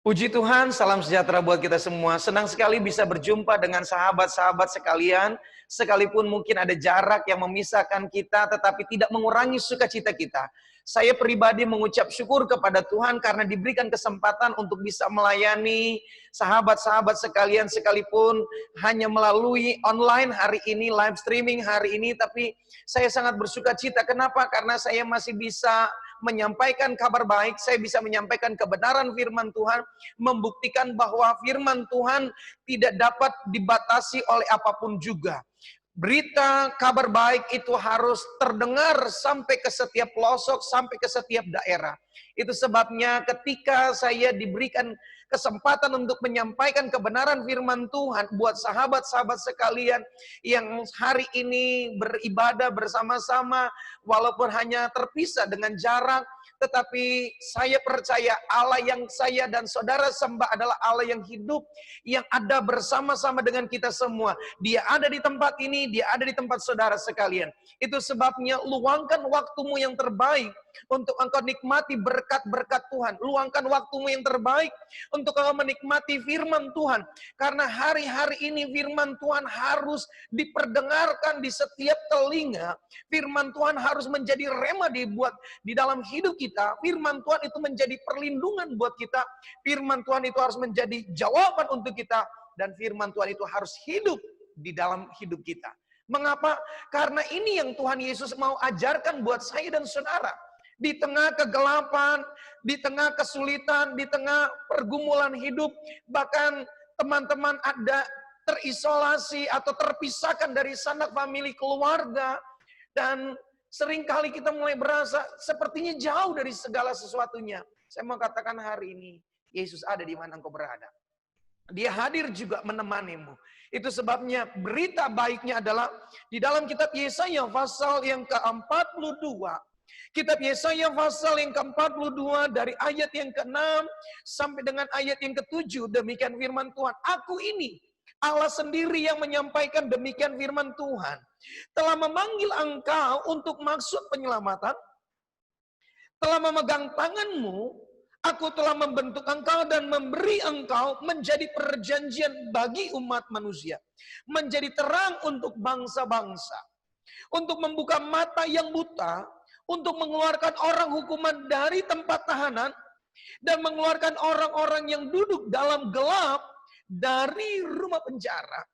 Puji Tuhan, salam sejahtera buat kita semua. Senang sekali bisa berjumpa dengan sahabat-sahabat sekalian. Sekalipun mungkin ada jarak yang memisahkan kita, tetapi tidak mengurangi sukacita kita. Saya pribadi mengucap syukur kepada Tuhan karena diberikan kesempatan untuk bisa melayani sahabat-sahabat sekalian sekalipun hanya melalui online hari ini, live streaming hari ini. Tapi saya sangat bersukacita. Kenapa? Karena saya masih bisa menyampaikan kabar baik, saya bisa menyampaikan kebenaran firman Tuhan, membuktikan bahwa firman Tuhan tidak dapat dibatasi oleh apapun juga. Berita kabar baik itu harus terdengar sampai ke setiap pelosok, sampai ke setiap daerah. Itu sebabnya ketika saya diberikan kesempatan untuk menyampaikan kebenaran firman Tuhan buat sahabat-sahabat sekalian yang hari ini beribadah bersama-sama, walaupun hanya terpisah dengan jarak, tetapi saya percaya Allah yang saya dan saudara sembah adalah Allah yang hidup, yang ada bersama-sama dengan kita semua. Dia ada di tempat ini, dia ada di tempat saudara sekalian. Itu sebabnya luangkan waktumu yang terbaik untuk engkau nikmati berkat-berkat Tuhan. Luangkan waktumu yang terbaik untuk engkau menikmati firman Tuhan. Karena hari-hari ini firman Tuhan harus diperdengarkan di setiap telinga. Firman Tuhan harus menjadi rema dibuat di dalam hidup kita. Firman Tuhan itu menjadi perlindungan buat kita. Firman Tuhan itu harus menjadi jawaban untuk kita. Dan firman Tuhan itu harus hidup di dalam hidup kita. Mengapa? Karena ini yang Tuhan Yesus mau ajarkan buat saya dan saudara. Di tengah kegelapan, di tengah kesulitan, di tengah pergumulan hidup, bahkan teman-teman ada terisolasi atau terpisahkan dari sanak famili keluarga, dan seringkali kita mulai berasa sepertinya jauh dari segala sesuatunya. Saya mau katakan hari ini, Yesus ada di mana engkau berada. Dia hadir juga menemanimu. Itu sebabnya berita baiknya adalah di dalam kitab Yesaya pasal yang ke-42. Kitab Yesaya pasal yang ke-42 dari ayat yang ke-6 sampai dengan ayat yang ke-7. Demikian firman Tuhan. Aku ini, Allah sendiri yang menyampaikan demikian firman Tuhan. Telah memanggil engkau untuk maksud penyelamatan. Telah memegang tanganmu. Aku telah membentuk engkau dan memberi engkau menjadi perjanjian bagi umat manusia. Menjadi terang untuk bangsa-bangsa. Untuk membuka mata yang buta. Untuk mengeluarkan orang hukuman dari tempat tahanan. Dan mengeluarkan orang-orang yang duduk dalam gelap dari rumah penjara.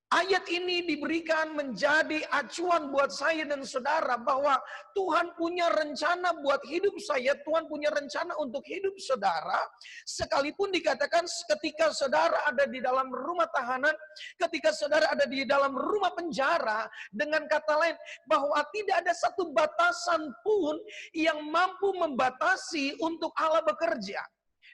Ayat ini diberikan menjadi acuan buat saya dan saudara bahwa Tuhan punya rencana buat hidup saya, Tuhan punya rencana untuk hidup saudara. Sekalipun dikatakan ketika saudara ada di dalam rumah tahanan, ketika saudara ada di dalam rumah penjara, dengan kata lain bahwa tidak ada satu batasan pun yang mampu membatasi untuk Allah bekerja.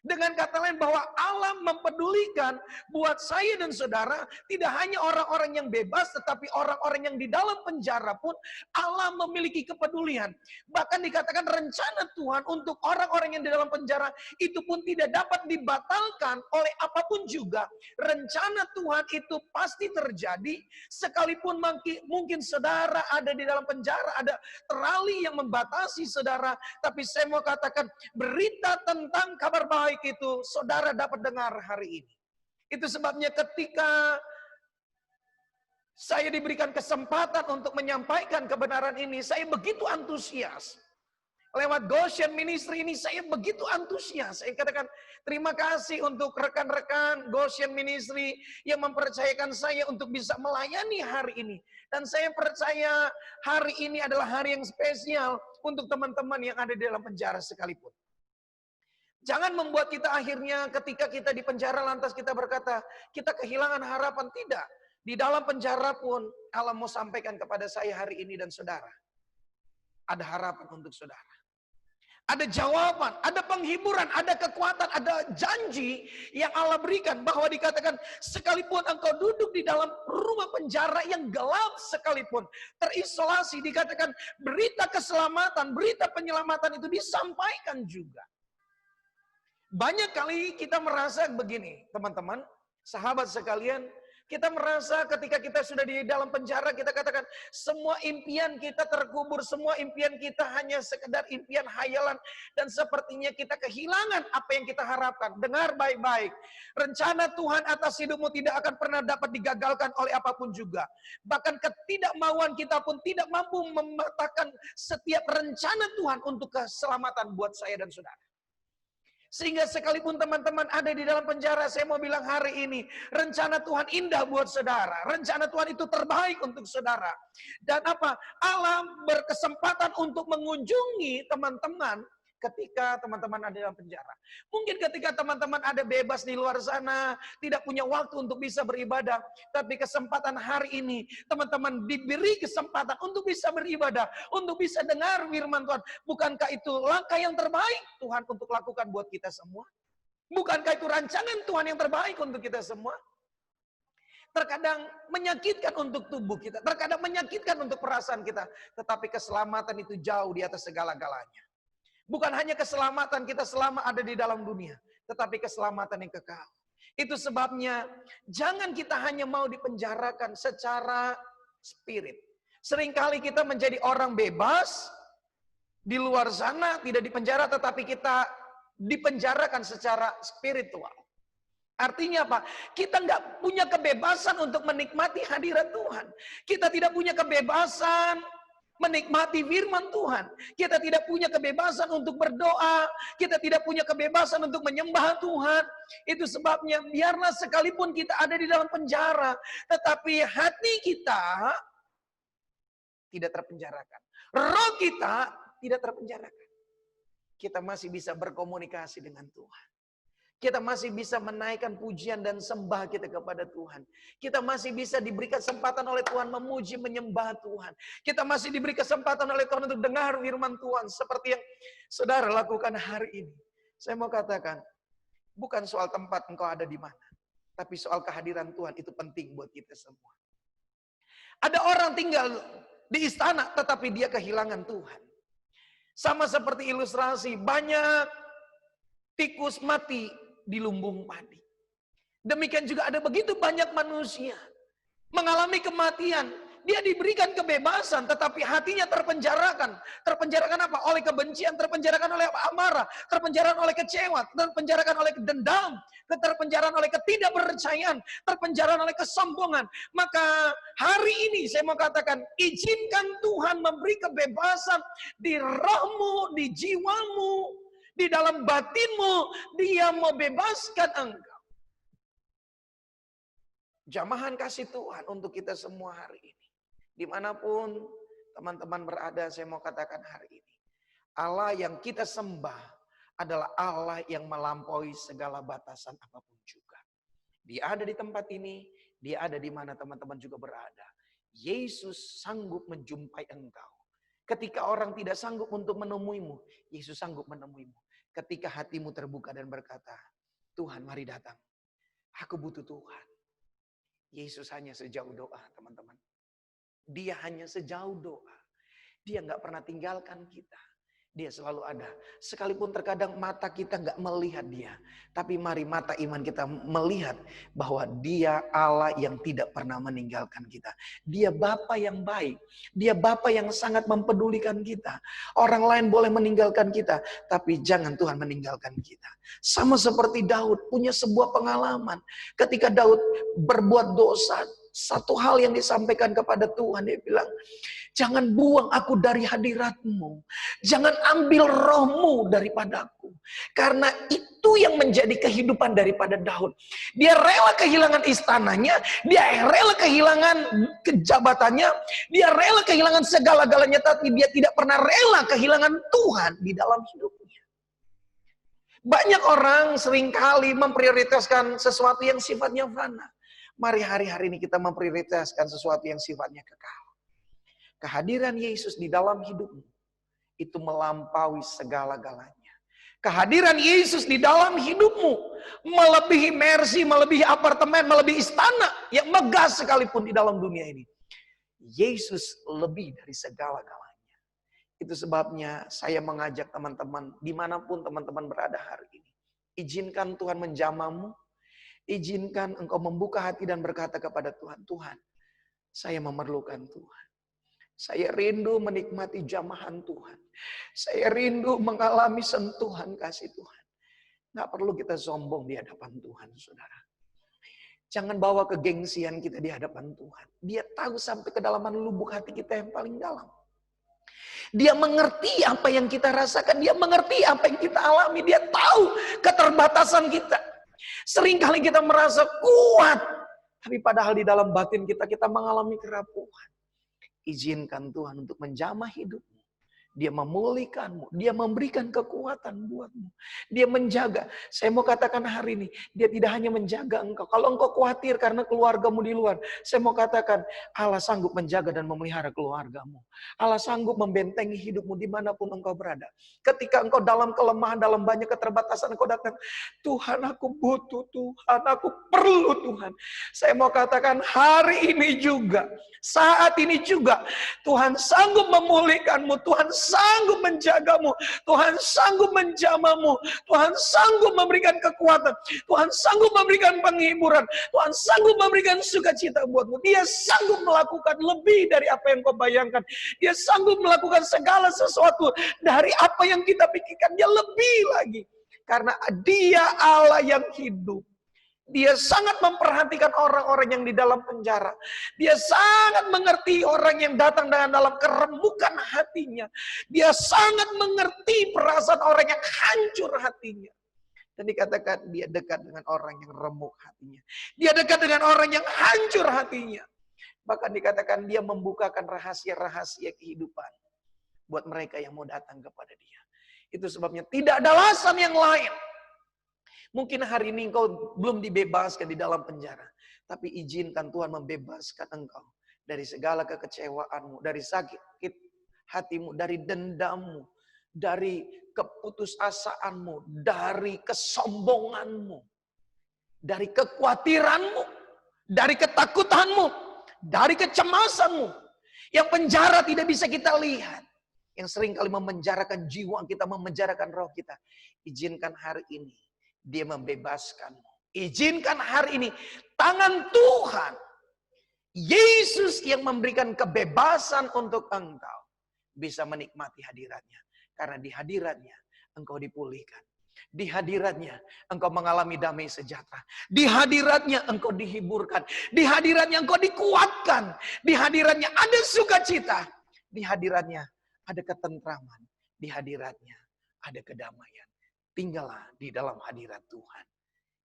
Dengan kata lain bahwa Allah mempedulikan buat saya dan saudara tidak hanya orang-orang yang bebas, tetapi orang-orang yang di dalam penjara pun Allah memiliki kepedulian. Bahkan dikatakan rencana Tuhan untuk orang-orang yang di dalam penjara itu pun tidak dapat dibatalkan oleh apapun juga. Rencana Tuhan itu pasti terjadi sekalipun mungkin saudara ada di dalam penjara, ada terali yang membatasi saudara. Tapi saya mau katakan berita tentang kabar baik itu saudara dapat dengar hari ini. Itu sebabnya ketika saya diberikan kesempatan untuk menyampaikan kebenaran ini, saya begitu antusias. Lewat Goshen Ministry ini saya begitu antusias. Saya katakan terima kasih untuk rekan-rekan Goshen Ministry yang mempercayakan saya untuk bisa melayani hari ini. Dan saya percaya hari ini adalah hari yang spesial untuk teman-teman yang ada di dalam penjara sekalipun. Jangan membuat kita akhirnya ketika kita di penjara lantas kita berkata, kita kehilangan harapan. Tidak. Di dalam penjara pun Allah mau sampaikan kepada saya hari ini dan saudara. Ada harapan untuk saudara. Ada jawaban, ada penghiburan, ada kekuatan, ada janji yang Allah berikan. Bahwa dikatakan sekalipun engkau duduk di dalam rumah penjara yang gelap sekalipun. Terisolasi, dikatakan berita keselamatan, berita penyelamatan itu disampaikan juga. Banyak kali kita merasa begini, teman-teman, sahabat sekalian, Kita merasa ketika kita sudah di dalam penjara, kita katakan semua impian kita terkubur, semua impian kita hanya sekedar impian hayalan, dan sepertinya kita kehilangan apa yang kita harapkan. Dengar baik-baik, rencana Tuhan atas hidupmu tidak akan pernah dapat digagalkan oleh apapun juga. Bahkan ketidakmauan kita pun tidak mampu mematahkan setiap rencana Tuhan untuk keselamatan buat saya dan saudara. Sehingga sekalipun teman-teman ada di dalam penjara, saya mau bilang hari ini, rencana Tuhan indah buat saudara. Rencana Tuhan itu terbaik untuk saudara. Dan apa? Allah berkesempatan untuk mengunjungi teman-teman ketika teman-teman ada dalam penjara. Mungkin ketika teman-teman ada bebas di luar sana, tidak punya waktu untuk bisa beribadah. Tapi kesempatan hari ini, teman-teman diberi kesempatan untuk bisa beribadah, untuk bisa dengar firman Tuhan. Bukankah itu langkah yang terbaik Tuhan untuk lakukan buat kita semua? Bukankah itu rancangan Tuhan yang terbaik untuk kita semua? Terkadang menyakitkan untuk tubuh kita, terkadang menyakitkan untuk perasaan kita. Tetapi keselamatan itu jauh di atas segala-galanya. Bukan hanya keselamatan kita selama ada di dalam dunia, tetapi keselamatan yang kekal. Itu sebabnya jangan kita hanya mau dipenjarakan secara spirit. Seringkali kita menjadi orang bebas di luar sana, tidak dipenjara, tetapi kita dipenjarakan secara spiritual. Artinya apa? Kita nggak punya kebebasan untuk menikmati hadirat Tuhan. Kita tidak punya kebebasan menikmati firman Tuhan. Kita tidak punya kebebasan untuk berdoa. Kita tidak punya kebebasan untuk menyembah Tuhan. Itu sebabnya biarlah sekalipun kita ada di dalam penjara, tetapi hati kita tidak terpenjarakan. Roh kita tidak terpenjarakan. Kita masih bisa berkomunikasi dengan Tuhan. Kita masih bisa menaikkan pujian dan sembah kita kepada Tuhan. Kita masih bisa diberi kesempatan oleh Tuhan memuji, menyembah Tuhan. Kita masih diberi kesempatan oleh Tuhan untuk dengar firman Tuhan. Seperti yang saudara lakukan hari ini. Saya mau katakan, bukan soal tempat engkau ada di mana. Tapi soal kehadiran Tuhan itu penting buat kita semua. Ada orang tinggal di istana tetapi dia kehilangan Tuhan. Sama seperti ilustrasi, banyak tikus mati di lumbung padi. Demikian juga ada begitu banyak manusia mengalami kematian. Dia diberikan kebebasan, tetapi hatinya terpenjarakan. Terpenjarakan apa? Oleh kebencian, terpenjarakan oleh amarah, terpenjarakan oleh kecewa, terpenjarakan oleh dendam, terpenjarakan oleh ketidakpercayaan, terpenjarakan oleh kesombongan. Maka hari ini saya mau katakan, izinkan Tuhan memberi kebebasan di rohmu, di jiwamu, di dalam batinmu. Dia mau bebaskan engkau. Jamahan kasih Tuhan untuk kita semua hari ini. Dimanapun teman-teman berada, saya mau katakan hari ini. Allah yang kita sembah adalah Allah yang melampaui segala batasan apapun juga. Dia ada di tempat ini, dia ada di mana teman-teman juga berada. Yesus sanggup menjumpai engkau. Ketika orang tidak sanggup untuk menemuimu, Yesus sanggup menemuimu. Ketika hatimu terbuka dan berkata, Tuhan mari datang. Aku butuh Tuhan. Yesus hanya sejauh doa, teman-teman. Dia hanya sejauh doa. Dia nggak pernah tinggalkan kita. Dia selalu ada. Sekalipun terkadang mata kita nggak melihat dia. Tapi mari mata iman kita melihat bahwa dia Allah yang tidak pernah meninggalkan kita. Dia Bapa yang baik. Dia Bapa yang sangat mempedulikan kita. Orang lain boleh meninggalkan kita. Tapi jangan Tuhan meninggalkan kita. Sama seperti Daud punya sebuah pengalaman. Ketika Daud berbuat dosa. Satu hal yang disampaikan kepada Tuhan, dia bilang, jangan buang aku dari hadiratmu. Jangan ambil rohmu daripadaku. Karena itu yang menjadi kehidupan daripada Daud. Dia rela kehilangan istananya, dia rela kehilangan kejabatannya, dia rela kehilangan segala-galanya, tapi dia tidak pernah rela kehilangan Tuhan di dalam hidupnya. Banyak orang seringkali memprioritaskan sesuatu yang sifatnya fana. Mari hari-hari ini kita memprioritaskan sesuatu yang sifatnya kekal. Kehadiran Yesus di dalam hidupmu itu melampaui segala-galanya. Kehadiran Yesus di dalam hidupmu melebihi mercy, melebihi apartemen, melebihi istana yang megah sekalipun di dalam dunia ini. Yesus lebih dari segala-galanya. Itu sebabnya saya mengajak teman-teman dimanapun teman-teman berada hari ini. Izinkan Tuhan menjamamu. Izinkan engkau membuka hati dan berkata kepada Tuhan, Tuhan, saya memerlukan Tuhan. Saya rindu menikmati jamahan Tuhan. Saya rindu mengalami sentuhan kasih Tuhan. Nggak perlu kita sombong di hadapan Tuhan, saudara. Jangan bawa kegengsian kita di hadapan Tuhan. Dia tahu sampai kedalaman lubuk hati kita yang paling dalam. Dia mengerti apa yang kita rasakan. Dia mengerti apa yang kita alami. Dia tahu keterbatasan kita. Seringkali kita merasa kuat. Tapi padahal di dalam batin kita, kita mengalami kerapuhan. Izinkan Tuhan untuk menjamah hidupmu. Dia memulihkanmu. Dia memberikan kekuatan buatmu. Dia menjaga. Saya mau katakan hari ini, dia tidak hanya menjaga engkau. Kalau engkau khawatir karena keluargamu di luar, saya mau katakan, Allah sanggup menjaga dan memelihara keluargamu. Allah sanggup membentengi hidupmu dimanapun engkau berada. Ketika engkau dalam kelemahan, dalam banyak keterbatasan, engkau datang, Tuhan aku butuh, Tuhan aku perlu Tuhan. Saya mau katakan hari ini juga, saat ini juga, Tuhan sanggup memulihkanmu, Tuhan sanggup menjagamu, Tuhan sanggup menjamahmu, Tuhan sanggup memberikan kekuatan, Tuhan sanggup memberikan penghiburan, Tuhan sanggup memberikan sukacita buatmu. Dia sanggup melakukan lebih dari apa yang kau bayangkan. Dia sanggup melakukan segala sesuatu dari apa yang kita pikirkan. Dia lebih lagi. Karena dia Allah yang hidup. Dia sangat memperhatikan orang-orang yang di dalam penjara. Dia sangat mengerti orang yang datang dengan dalam keremukan hatinya. Dia sangat mengerti perasaan orang yang hancur hatinya. Dan dikatakan dia dekat dengan orang yang remuk hatinya. Dia dekat dengan orang yang hancur hatinya. Bahkan dikatakan dia membukakan rahasia-rahasia kehidupan. Buat mereka yang mau datang kepada dia. Itu sebabnya tidak ada alasan yang lain. Mungkin hari ini engkau belum dibebaskan di dalam penjara. Tapi izinkan Tuhan membebaskan engkau. Dari segala kekecewaanmu. Dari sakit hatimu. Dari dendammu. Dari keputusasaanmu. Dari kesombonganmu. Dari kekhawatiranmu. Dari ketakutanmu. Dari kecemasanmu. Yang penjara tidak bisa kita lihat. Yang seringkali memenjarakan jiwa kita. Memenjarakan roh kita. Izinkan hari ini. Dia membebaskanmu. Izinkan hari ini tangan Tuhan, Yesus yang memberikan kebebasan untuk engkau bisa menikmati hadiratnya. Karena di hadiratnya engkau dipulihkan. Di hadiratnya engkau mengalami damai sejahtera. Di hadiratnya engkau dihiburkan. Di hadiratnya engkau dikuatkan. Di hadiratnya ada sukacita. Di hadiratnya ada ketentraman. Di hadiratnya ada kedamaian. Tinggallah di dalam hadirat Tuhan.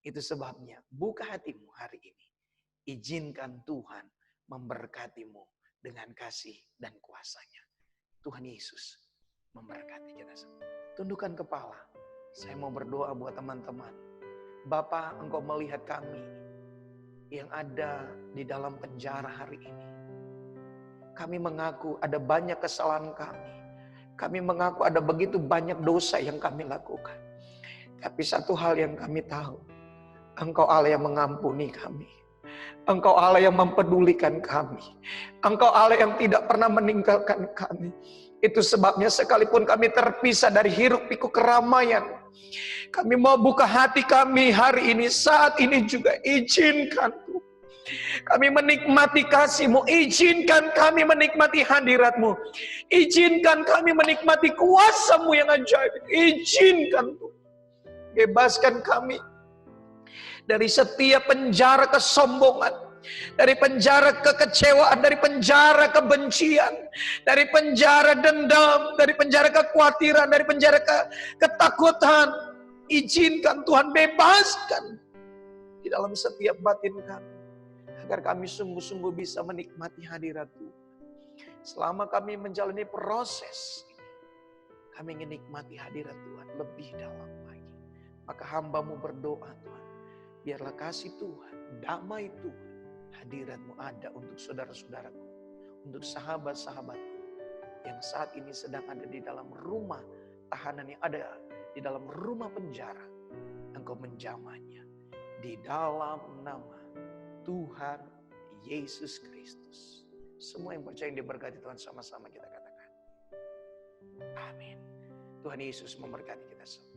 Itu sebabnya buka hatimu hari ini. Izinkan Tuhan memberkatimu dengan kasih dan kuasa-Nya. Tuhan Yesus memberkati kita semua. Tundukkan kepala. Saya mau berdoa buat teman-teman. Bapa, Engkau melihat kami yang ada di dalam penjara hari ini. Kami mengaku ada banyak kesalahan kami. Kami mengaku ada begitu banyak dosa yang kami lakukan. Tapi satu hal yang kami tahu, Engkau Allah yang mengampuni kami. Engkau Allah yang mempedulikan kami. Engkau Allah yang tidak pernah meninggalkan kami. Itu sebabnya sekalipun kami terpisah dari hiruk pikuk keramaian, kami mau buka hati kami hari ini, saat ini juga izinkan Tuhan. Kami menikmati kasih-Mu, izinkan kami menikmati hadirat-Mu. Izinkan kami menikmati kuasa-Mu yang ajaib. Izinkan Tuhan. Bebaskan kami dari setiap penjara kesombongan, dari penjara kekecewaan, dari penjara kebencian, dari penjara dendam, dari penjara kekhawatiran, dari penjara ketakutan. Izinkan Tuhan, bebaskan di dalam setiap batin kami, agar kami sungguh-sungguh bisa menikmati hadirat Tuhan. Selama kami menjalani proses ini, kami ingin nikmati hadirat Tuhan lebih dalam. Maka hamba-Mu berdoa Tuhan, biarlah kasih Tuhan, damai Tuhan, hadirat-Mu ada untuk saudara-saudaraku, untuk sahabat-sahabatku yang saat ini sedang ada di dalam rumah tahanan, yang ada di dalam rumah penjara. Engkau menjamahnya di dalam nama Tuhan Yesus Kristus. Semua yang percaya yang diberkati Tuhan, sama-sama kita katakan amin. Tuhan Yesus memberkati kita semua.